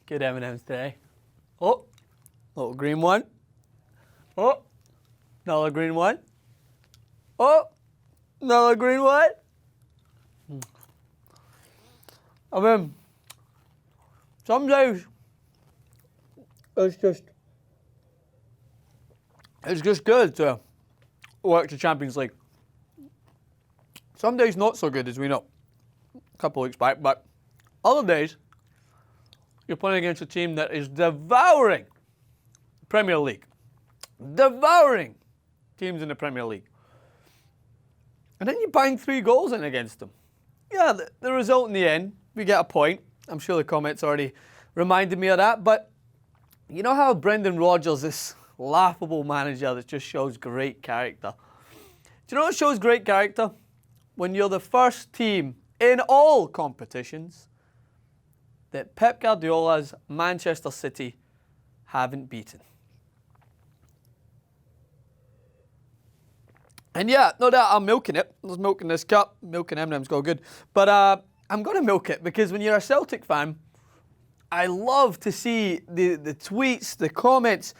Good M&M's today. Oh, little green one. Oh, another green one. Oh, another green one. I mean, some days it's just good to work the Champions League. Some days not so good, as we know, a couple of weeks back, but other days you're playing against a team that is devouring the Premier League. Devouring teams in the Premier League. And then you bang 3 goals in against them. Yeah, the result in the end, we get a point. I'm sure the comments already reminded me of that. But you know how Brendan Rodgers, this laughable manager that just shows great character. Do you know what shows great character? When you're the first team in all competitions that Pep Guardiola's Manchester City haven't beaten. And yeah, no doubt I'm milking it. I was milking this cup. Milking M&M's go good. But I'm going to milk it because when you're a Celtic fan, I love to see the tweets, the comments.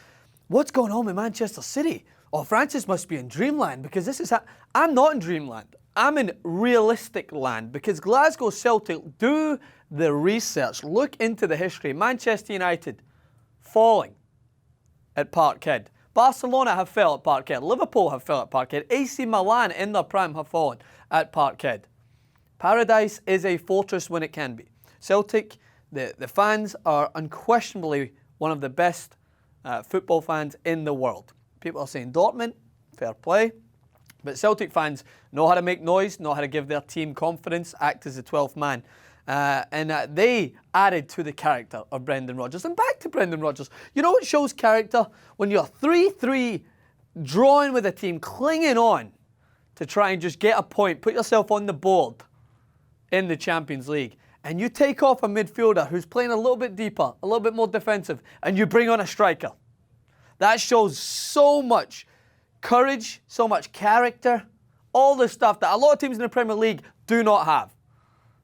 What's going on with Manchester City? Oh, Francis must be in dreamland because this is... I'm not in dreamland. I'm in realistic land because Glasgow Celtic, do the research. Look into the history. Manchester United falling at Parkhead. Barcelona have fell at Parkhead. Liverpool have fell at Parkhead. AC Milan in their prime have fallen at Parkhead. Paradise is a fortress when it can be. Celtic, the fans are unquestionably one of the best football fans in the world. People are saying Dortmund, fair play. But Celtic fans know how to make noise, know how to give their team confidence, act as the 12th man. And they added to the character of Brendan Rodgers. And back to Brendan Rodgers. You know what shows character? When you're 3-3, drawing with a team, clinging on to try and just get a point, put yourself on the board in the Champions League. And you take off a midfielder who's playing a little bit deeper, a little bit more defensive, and you bring on a striker. That shows so much courage, so much character, all the stuff that a lot of teams in the Premier League do not have.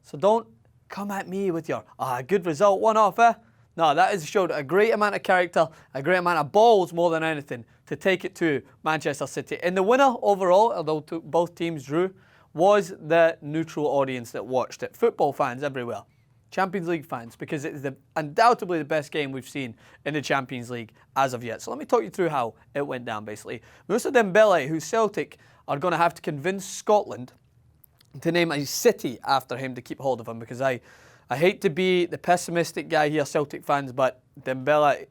So don't come at me with your, good result, one off, eh? No, that has showed a great amount of character, a great amount of balls more than anything to take it to Manchester City. And the winner overall, although both teams drew, was the neutral audience that watched it. Football fans everywhere. Champions League fans, because it is undoubtedly the best game we've seen in the Champions League as of yet. So let me talk you through how it went down, basically. Moussa Dembele, who Celtic are going to have to convince Scotland to name a city after him to keep hold of him, because I hate to be the pessimistic guy here, Celtic fans, but Dembele,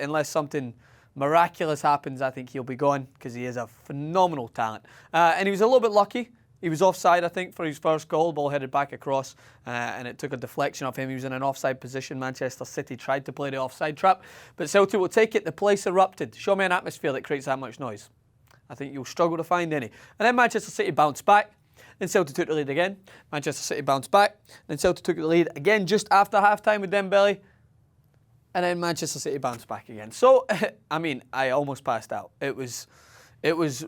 unless something miraculous happens, I think he'll be gone, because he is a phenomenal talent. And he was a little bit lucky. He was offside, I think, for his first goal. Ball headed back across, and it took a deflection of him. He was in an offside position. Manchester City tried to play the offside trap, but Celtic will take it. The place erupted. Show me an atmosphere that creates that much noise. I think you'll struggle to find any. And then Manchester City bounced back. Then Celtic took the lead again. Manchester City bounced back. Then Celtic took the lead again just after half-time with Dembele. And then Manchester City bounced back again. So, I mean, I almost passed out. It was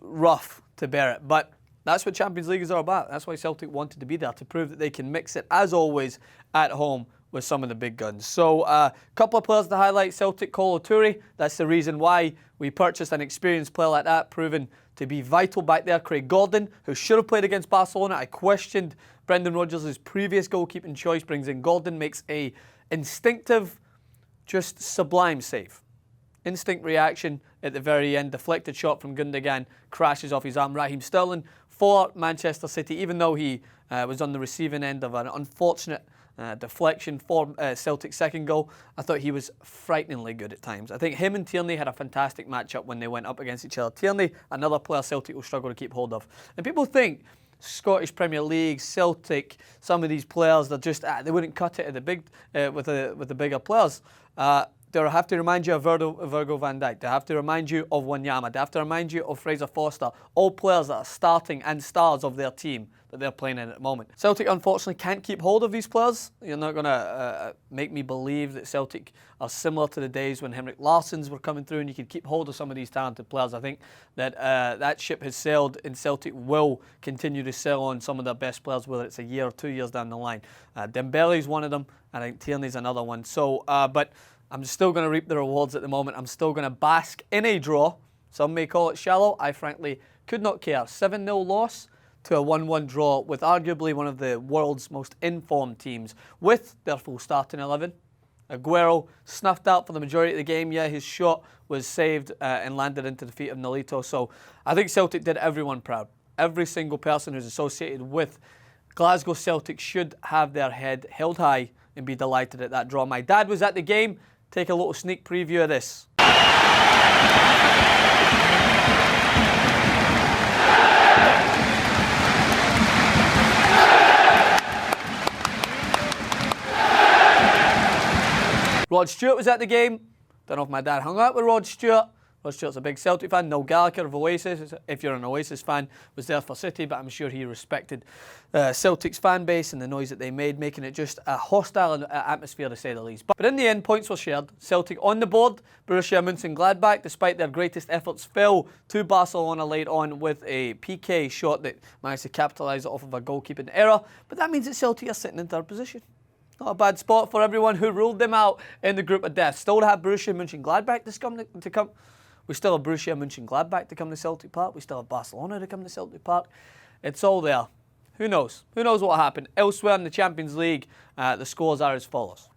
rough to bear it, but that's what Champions League is all about. That's why Celtic wanted to be there, to prove that they can mix it, as always, at home with some of the big guns. So a couple of players to highlight. Celtic, Kolo Toure. That's the reason why we purchased an experienced player like that, proven to be vital back there. Craig Gordon, who should have played against Barcelona. I questioned Brendan Rodgers' previous goalkeeping choice. Brings in Gordon, makes a instinctive, just sublime save. Instinct reaction at the very end. Deflected shot from Gundogan, crashes off his arm. Raheem Sterling for Manchester City, even though he was on the receiving end of an unfortunate deflection for Celtic's second goal. I thought he was frighteningly good at times. I think him and Tierney had a fantastic matchup when they went up against each other. Tierney, another player Celtic will struggle to keep hold of. And people think Scottish Premier League, Celtic, some of these players, they're just they wouldn't cut it at the big with the bigger players. They have to remind you of Virgil van Dijk. They have to remind you of Wanyama. They have to remind you of Fraser Forster. All players that are starting and stars of their team. that they're playing in at the moment. Celtic unfortunately can't keep hold of these players. You're not going to make me believe that Celtic are similar to the days when Henrik Larssons were coming through and you could keep hold of some of these talented players. I think that that ship has sailed and Celtic will continue to sail on some of their best players, whether it's a year or 2 years down the line. Dembele is one of them, and I think Tierney's another one. So, but I'm still going to reap the rewards at the moment. I'm still going to bask in a draw. Some may call it shallow. I frankly could not care. 7-0 loss to a 1-1 draw with arguably one of the world's most informed teams with their full starting 11. Aguero snuffed out for the majority of the game. Yeah, his shot was saved and landed into the feet of Nolito. So I think Celtic did everyone proud. Every single person who's associated with Glasgow Celtic should have their head held high and be delighted at that draw. My dad was at the game. Take a little sneak preview of this. Rod Stewart was at the game. Don't know if my dad hung out with Rod Stewart. Rod Stewart's a big Celtic fan. Noel Gallagher of Oasis, if you're an Oasis fan, was there for City, but I'm sure he respected Celtic's fan base and the noise that they made, making it just a hostile atmosphere to say the least. But in the end, points were shared. Celtic on the board. Borussia Mönchengladbach, despite their greatest efforts, fell to Barcelona late on with a PK shot that managed to capitalise off of a goalkeeping error. But that means that Celtic are sitting in third position. Not a bad spot for everyone who ruled them out in the group of death. Still have Borussia Mönchengladbach to come. We still have Borussia Mönchengladbach to come to Celtic Park. We still have Barcelona to come to Celtic Park. It's all there. Who knows? Who knows what happened? Elsewhere in the Champions League, the scores are as follows.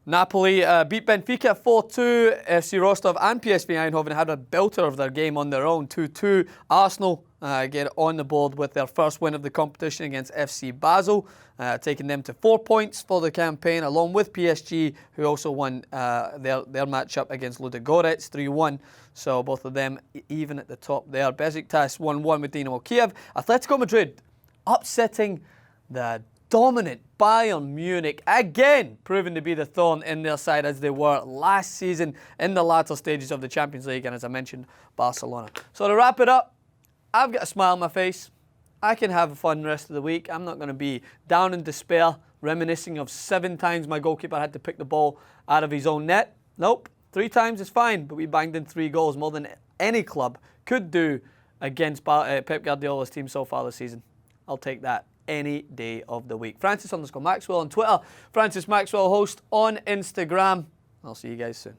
Napoli beat Benfica 4-2. FC Rostov and PSV Eindhoven had a belter of their game on their own, 2-2. Arsenal get on the board with their first win of the competition against FC Basel, taking them to 4 points for the campaign, along with PSG, who also won their matchup against Ludogorets 3-1. So both of them even at the top there. Besiktas 1-1 with Dinamo Kiev. Atletico Madrid upsetting the dominant Bayern Munich, again proving to be the thorn in their side as they were last season in the latter stages of the Champions League, and as I mentioned, Barcelona. So to wrap it up, I've got a smile on my face. I can have a fun rest of the week. I'm not going to be down in despair, reminiscing of 7 times my goalkeeper had to pick the ball out of his own net. Nope, 3 times is fine, but we banged in 3 goals, more than any club could do against Pep Guardiola's team so far this season. I'll take that any day of the week. Francis_Maxwell on Twitter. Francis Maxwell host on Instagram. I'll see you guys soon.